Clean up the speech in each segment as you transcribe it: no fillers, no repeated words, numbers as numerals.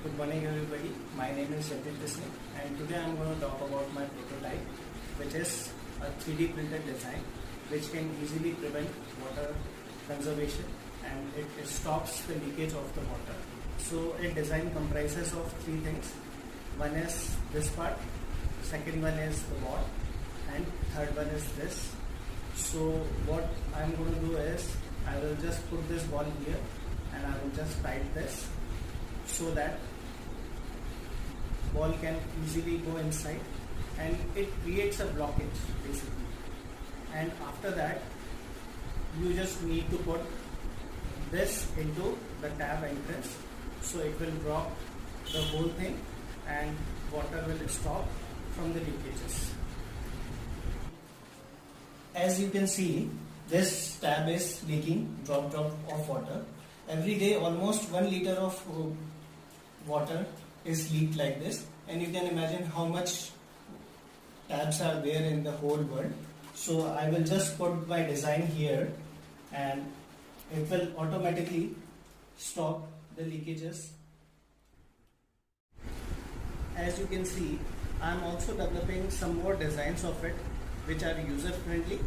Good morning everybody, my name is Jagdish Singh and today I am going to talk about my prototype, which is a 3D printed design which can easily prevent water conservation and it stops the leakage of the water. So a design comprises of three things. One is this part, second one is the ball, and third one is this. So what I am going to do is I will just put this ball here and I will just tight this so that ball can easily go inside and it creates a blockage basically. And after that you just need to put this into the tab entrance, so it will drop the whole thing and water will stop from the leakages. As you can see, this tab is leaking drop of water. Every day almost 1 liter of water is leaked like this, and you can imagine how much tabs are there in the whole world. So I will just put my design here and it will automatically stop the leakages. As you can see, I am also developing some more designs of it which are user friendly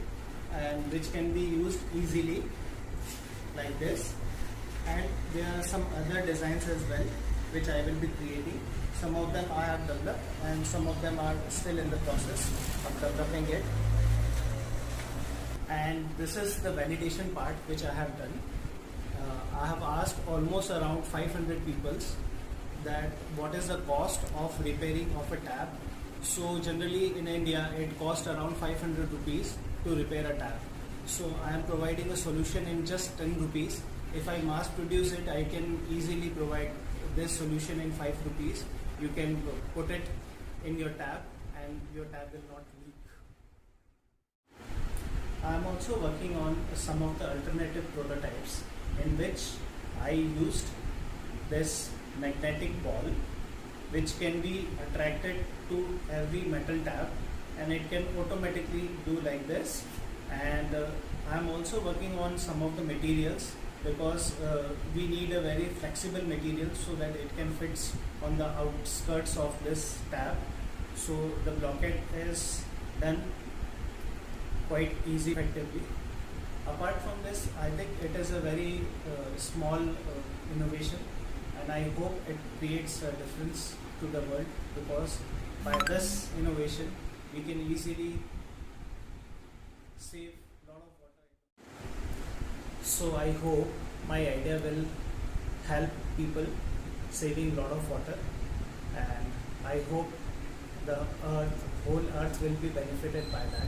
and which can be used easily like this, and there are some other designs as well which I will be creating. Some of them I have developed and some of them are still in the process of developing it. And this is the validation part which I have done. I have asked almost around 500 people that what is the cost of repairing of a tab. So generally in India it costs around 500 rupees to repair a tab. So I am providing a solution in just 10 rupees. If I mass produce it, I can easily provide this solution in 5 rupees. You can put it in your tab and your tab will not leak. I am also working on some of the alternative prototypes in which I used this magnetic ball which can be attracted to every metal tab and it can automatically do like this. And I am also working on some of the materials because we need a very flexible material so that it can fit on the outskirts of this tab. So the blockade is done quite easy effectively. Apart from this, I think it is a very small innovation and I hope it creates a difference to the world, because by this innovation we can easily save a lot of water. So I hope my idea will help people saving a lot of water, and I hope the whole earth will be benefited by that.